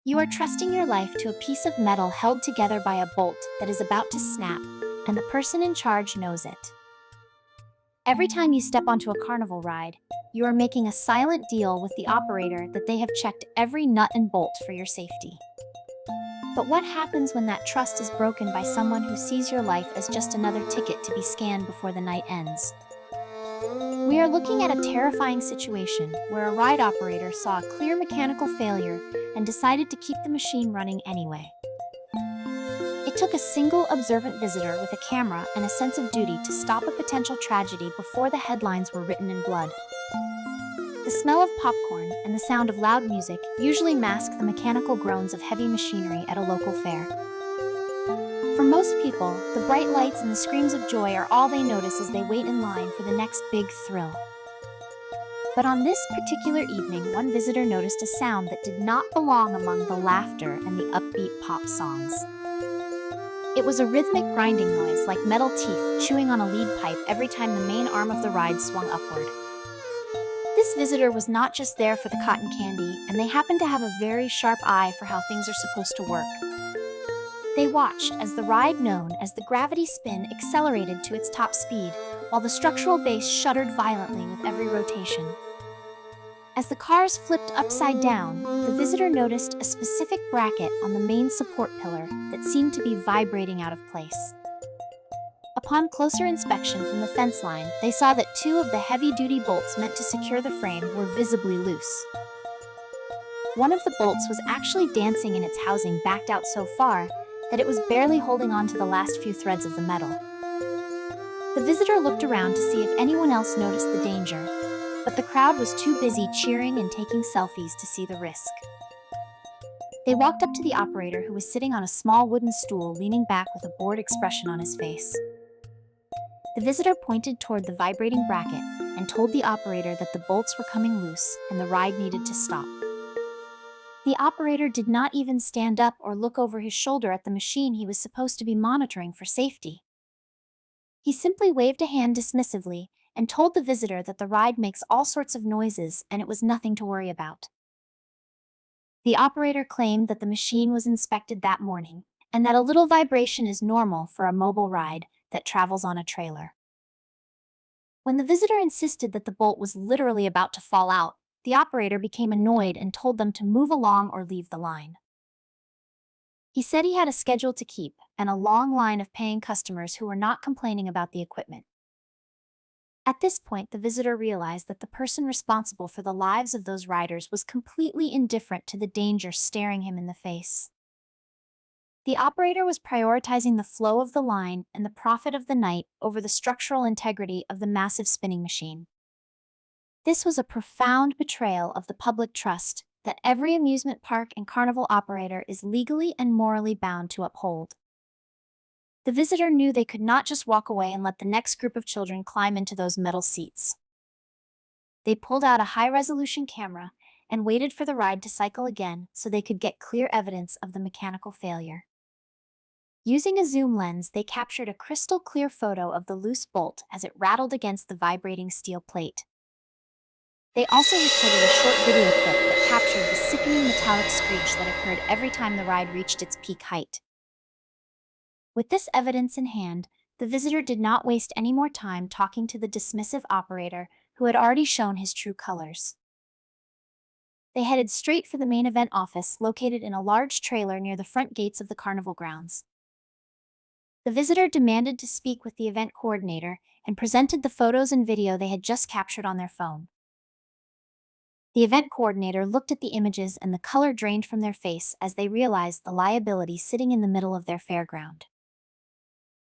You are trusting your life to a piece of metal held together by a bolt that is about to snap, and the person in charge knows it. Every time you step onto a carnival ride, you are making a silent deal with the operator that they have checked every nut and bolt for your safety. But what happens when that trust is broken by someone who sees your life as just another ticket to be scanned before the night ends? We are looking at a terrifying situation where a ride operator saw a clear mechanical failure and decided to keep the machine running anyway. It took a single observant visitor with a camera and a sense of duty to stop a potential tragedy before the headlines were written in blood. The smell of popcorn and the sound of loud music usually mask the mechanical groans of heavy machinery at a local fair. For most people, the bright lights and the screams of joy are all they notice as they wait in line for the next big thrill. But on this particular evening, one visitor noticed a sound that did not belong among the laughter and the upbeat pop songs. It was a rhythmic grinding noise like metal teeth chewing on a lead pipe every time the main arm of the ride swung upward. This visitor was not just there for the cotton candy, and they happened to have a very sharp eye for how things are supposed to work. They watched as the ride known as the gravity spin accelerated to its top speed, while the structural base shuddered violently with every rotation. As the cars flipped upside down, the visitor noticed a specific bracket on the main support pillar that seemed to be vibrating out of place. Upon closer inspection from the fence line, they saw that two of the heavy-duty bolts meant to secure the frame were visibly loose. One of the bolts was actually dancing in its housing backed out so far that it was barely holding on to the last few threads of the metal. The visitor looked around to see if anyone else noticed the danger, but the crowd was too busy cheering and taking selfies to see the risk. They walked up to the operator, who was sitting on a small wooden stool leaning back with a bored expression on his face. The visitor pointed toward the vibrating bracket and told the operator that the bolts were coming loose and the ride needed to stop. The operator did not even stand up or look over his shoulder at the machine he was supposed to be monitoring for safety. He simply waved a hand dismissively and told the visitor that the ride makes all sorts of noises and it was nothing to worry about. The operator claimed that the machine was inspected that morning and that a little vibration is normal for a mobile ride that travels on a trailer. When the visitor insisted that the bolt was literally about to fall out, the operator became annoyed and told them to move along or leave the line. He said he had a schedule to keep and a long line of paying customers who were not complaining about the equipment. At this point, the visitor realized that the person responsible for the lives of those riders was completely indifferent to the danger staring him in the face. The operator was prioritizing the flow of the line and the profit of the night over the structural integrity of the massive spinning machine. This was a profound betrayal of the public trust that every amusement park and carnival operator is legally and morally bound to uphold. The visitor knew they could not just walk away and let the next group of children climb into those metal seats. They pulled out a high-resolution camera and waited for the ride to cycle again so they could get clear evidence of the mechanical failure. Using a zoom lens, they captured a crystal-clear photo of the loose bolt as it rattled against the vibrating steel plate. They also recorded a short video clip that captured the sickening metallic screech that occurred every time the ride reached its peak height. With this evidence in hand, the visitor did not waste any more time talking to the dismissive operator who had already shown his true colors. They headed straight for the main event office located in a large trailer near the front gates of the carnival grounds. The visitor demanded to speak with the event coordinator and presented the photos and video they had just captured on their phone. The event coordinator looked at the images and the color drained from their face as they realized the liability sitting in the middle of their fairground.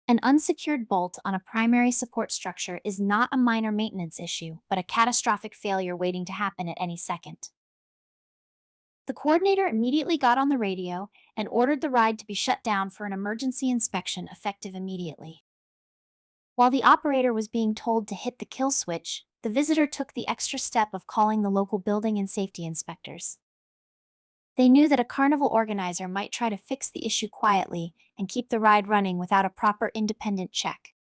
An unsecured bolt on a primary support structure is not a minor maintenance issue, but a catastrophic failure waiting to happen at any second. The coordinator immediately got on the radio and ordered the ride to be shut down for an emergency inspection effective immediately. While the operator was being told to hit the kill switch, the visitor took the extra step of calling the local building and safety inspectors. They knew that a carnival organizer might try to fix the issue quietly and keep the ride running without a proper independent check.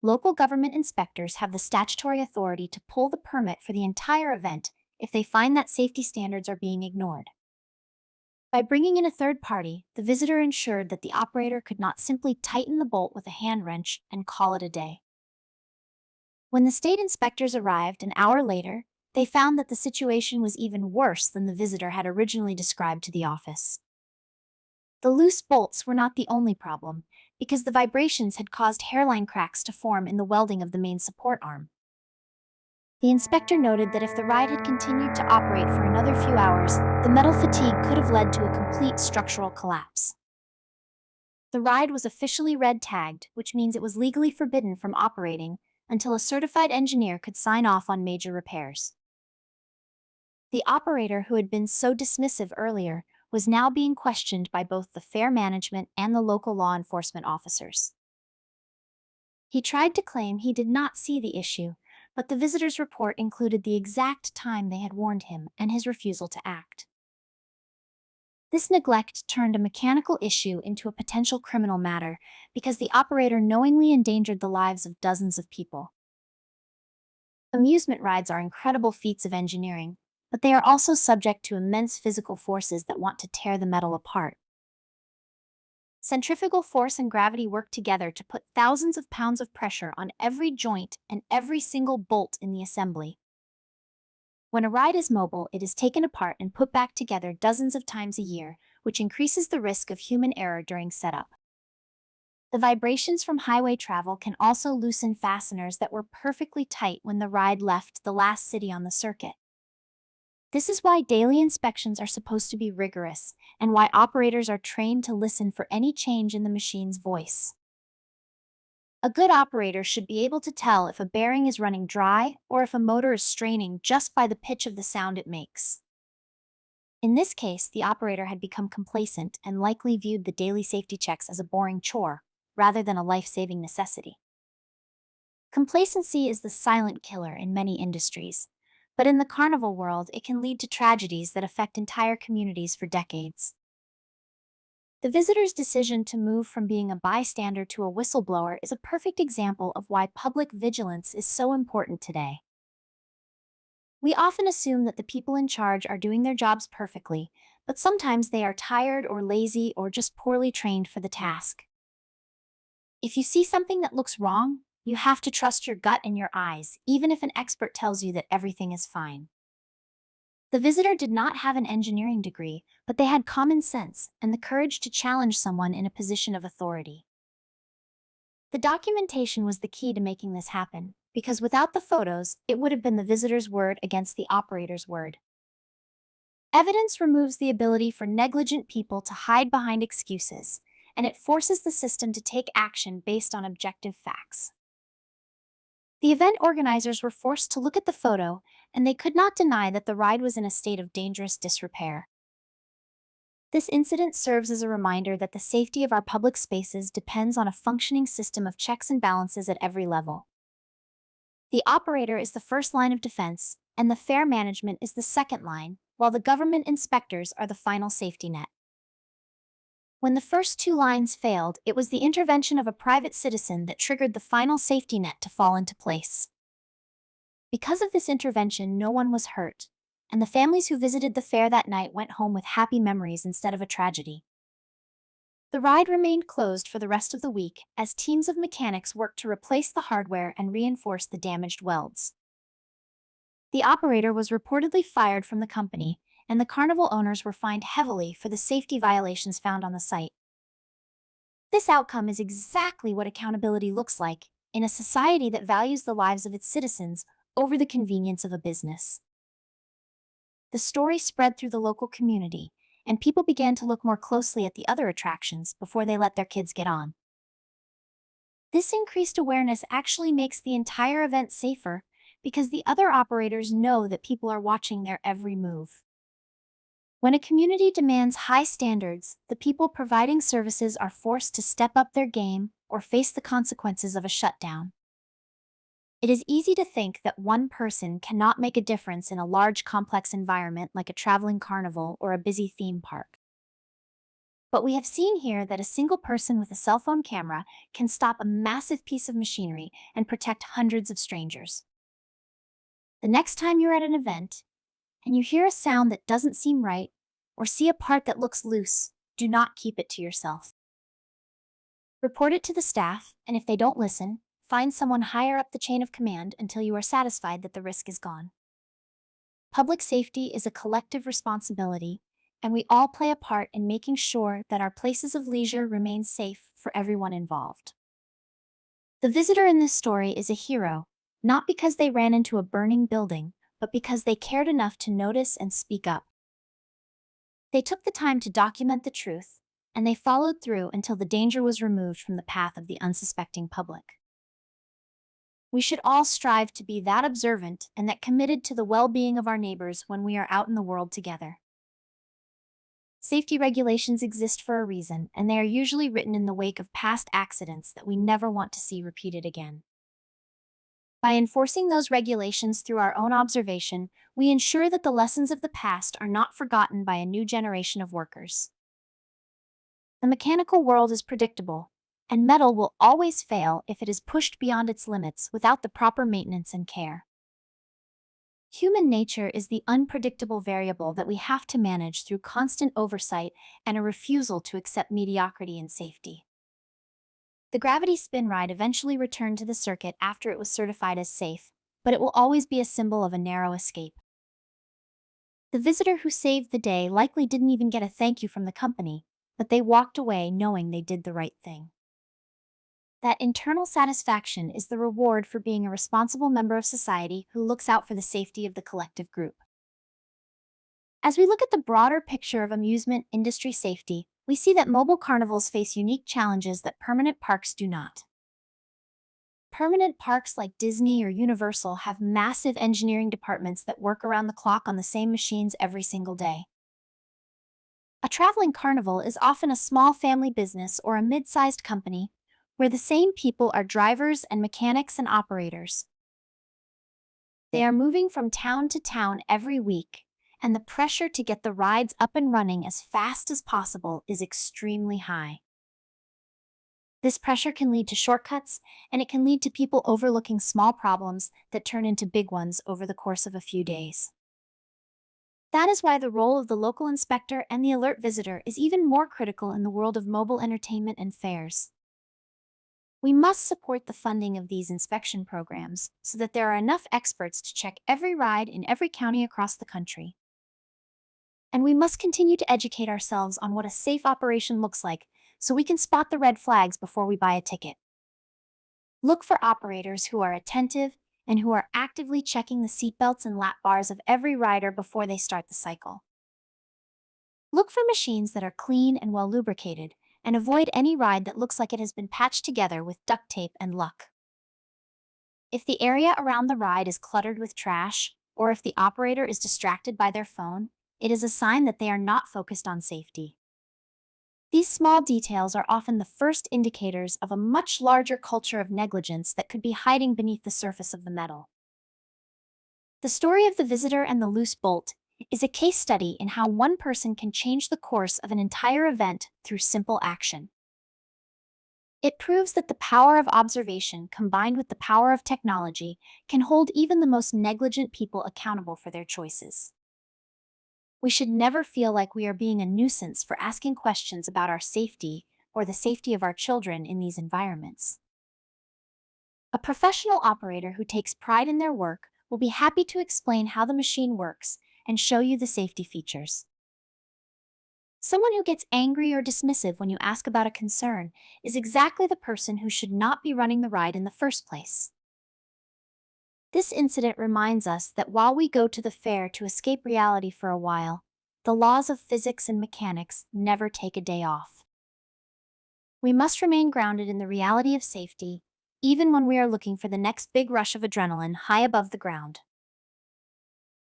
Local government inspectors have the statutory authority to pull the permit for the entire event if they find that safety standards are being ignored. By bringing in a third party, the visitor ensured that the operator could not simply tighten the bolt with a hand wrench and call it a day. When the state inspectors arrived an hour later, they found that the situation was even worse than the visitor had originally described to the office. The loose bolts were not the only problem, because the vibrations had caused hairline cracks to form in the welding of the main support arm. The inspector noted that if the ride had continued to operate for another few hours, the metal fatigue could have led to a complete structural collapse. The ride was officially red tagged, which means it was legally forbidden from operating until a certified engineer could sign off on major repairs. The operator who had been so dismissive earlier was now being questioned by both the fair management and the local law enforcement officers. He tried to claim he did not see the issue, but the visitor's report included the exact time they had warned him and his refusal to act. This neglect turned a mechanical issue into a potential criminal matter because the operator knowingly endangered the lives of dozens of people. Amusement rides are incredible feats of engineering, but they are also subject to immense physical forces that want to tear the metal apart. Centrifugal force and gravity work together to put thousands of pounds of pressure on every joint and every single bolt in the assembly. When a ride is mobile, it is taken apart and put back together dozens of times a year, which increases the risk of human error during setup. The vibrations from highway travel can also loosen fasteners that were perfectly tight when the ride left the last city on the circuit. This is why daily inspections are supposed to be rigorous, and why operators are trained to listen for any change in the machine's voice. A good operator should be able to tell if a bearing is running dry or if a motor is straining just by the pitch of the sound it makes. In this case, the operator had become complacent and likely viewed the daily safety checks as a boring chore, rather than a life-saving necessity. Complacency is the silent killer in many industries, but in the carnival world, it can lead to tragedies that affect entire communities for decades. The visitor's decision to move from being a bystander to a whistleblower is a perfect example of why public vigilance is so important today. We often assume that the people in charge are doing their jobs perfectly, but sometimes they are tired or lazy or just poorly trained for the task. If you see something that looks wrong, you have to trust your gut and your eyes, even if an expert tells you that everything is fine. The visitor did not have an engineering degree, but they had common sense and the courage to challenge someone in a position of authority. The documentation was the key to making this happen, because without the photos, it would have been the visitor's word against the operator's word. Evidence removes the ability for negligent people to hide behind excuses, and it forces the system to take action based on objective facts. The event organizers were forced to look at the photo, and they could not deny that the ride was in a state of dangerous disrepair. This incident serves as a reminder that the safety of our public spaces depends on a functioning system of checks and balances at every level. The operator is the first line of defense, and the fair management is the second line, while the government inspectors are the final safety net. When the first two lines failed, it was the intervention of a private citizen that triggered the final safety net to fall into place. Because of this intervention, no one was hurt, and the families who visited the fair that night went home with happy memories instead of a tragedy. The ride remained closed for the rest of the week as teams of mechanics worked to replace the hardware and reinforce the damaged welds. The operator was reportedly fired from the company, and the carnival owners were fined heavily for the safety violations found on the site. This outcome is exactly what accountability looks like in a society that values the lives of its citizens over the convenience of a business. The story spread through the local community, and people began to look more closely at the other attractions before they let their kids get on. This increased awareness actually makes the entire event safer because the other operators know that people are watching their every move. When a community demands high standards, the people providing services are forced to step up their game or face the consequences of a shutdown. It is easy to think that one person cannot make a difference in a large, complex environment like a traveling carnival or a busy theme park. But we have seen here that a single person with a cell phone camera can stop a massive piece of machinery and protect hundreds of strangers. The next time you're at an event and you hear a sound that doesn't seem right, or see a part that looks loose, do not keep it to yourself. Report it to the staff, and if they don't listen, find someone higher up the chain of command until you are satisfied that the risk is gone. Public safety is a collective responsibility, and we all play a part in making sure that our places of leisure remain safe for everyone involved. The visitor in this story is a hero, not because they ran into a burning building, but because they cared enough to notice and speak up. They took the time to document the truth, and they followed through until the danger was removed from the path of the unsuspecting public. We should all strive to be that observant and that committed to the well-being of our neighbors when we are out in the world together. Safety regulations exist for a reason, and they are usually written in the wake of past accidents that we never want to see repeated again. By enforcing those regulations through our own observation, we ensure that the lessons of the past are not forgotten by a new generation of workers. The mechanical world is predictable, and metal will always fail if it is pushed beyond its limits without the proper maintenance and care. Human nature is the unpredictable variable that we have to manage through constant oversight and a refusal to accept mediocrity in safety. The gravity spin ride eventually returned to the circuit after it was certified as safe, but it will always be a symbol of a narrow escape. The visitor who saved the day likely didn't even get a thank you from the company, but they walked away knowing they did the right thing. That internal satisfaction is the reward for being a responsible member of society who looks out for the safety of the collective group. As we look at the broader picture of amusement industry safety, we see that mobile carnivals face unique challenges that permanent parks do not. Permanent parks like Disney or Universal have massive engineering departments that work around the clock on the same machines every single day. A traveling carnival is often a small family business or a mid-sized company, where the same people are drivers and mechanics and operators. They are moving from town to town every week, and the pressure to get the rides up and running as fast as possible is extremely high. This pressure can lead to shortcuts, and it can lead to people overlooking small problems that turn into big ones over the course of a few days. That is why the role of the local inspector and the alert visitor is even more critical in the world of mobile entertainment and fairs. We must support the funding of these inspection programs so that there are enough experts to check every ride in every county across the country. And we must continue to educate ourselves on what a safe operation looks like so we can spot the red flags before we buy a ticket. Look for operators who are attentive and who are actively checking the seatbelts and lap bars of every rider before they start the cycle. Look for machines that are clean and well lubricated, and avoid any ride that looks like it has been patched together with duct tape and luck. If the area around the ride is cluttered with trash, or if the operator is distracted by their phone, it is a sign that they are not focused on safety. These small details are often the first indicators of a much larger culture of negligence that could be hiding beneath the surface of the metal. The story of the visitor and the loose bolt is a case study in how one person can change the course of an entire event through simple action. It proves that the power of observation combined with the power of technology can hold even the most negligent people accountable for their choices. We should never feel like we are being a nuisance for asking questions about our safety or the safety of our children in these environments. A professional operator who takes pride in their work will be happy to explain how the machine works and show you the safety features. Someone who gets angry or dismissive when you ask about a concern is exactly the person who should not be running the ride in the first place. This incident reminds us that while we go to the fair to escape reality for a while, the laws of physics and mechanics never take a day off. We must remain grounded in the reality of safety, even when we are looking for the next big rush of adrenaline high above the ground.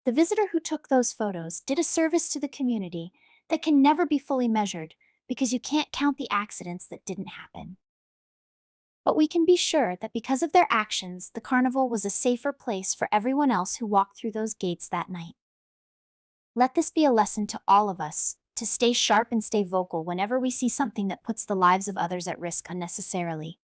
The visitor who took those photos did a service to the community that can never be fully measured because you can't count the accidents that didn't happen. But we can be sure that because of their actions, the carnival was a safer place for everyone else who walked through those gates that night. Let this be a lesson to all of us, to stay sharp and stay vocal whenever we see something that puts the lives of others at risk unnecessarily.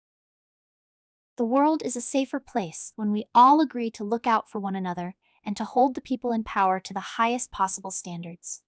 The world is a safer place when we all agree to look out for one another and to hold the people in power to the highest possible standards.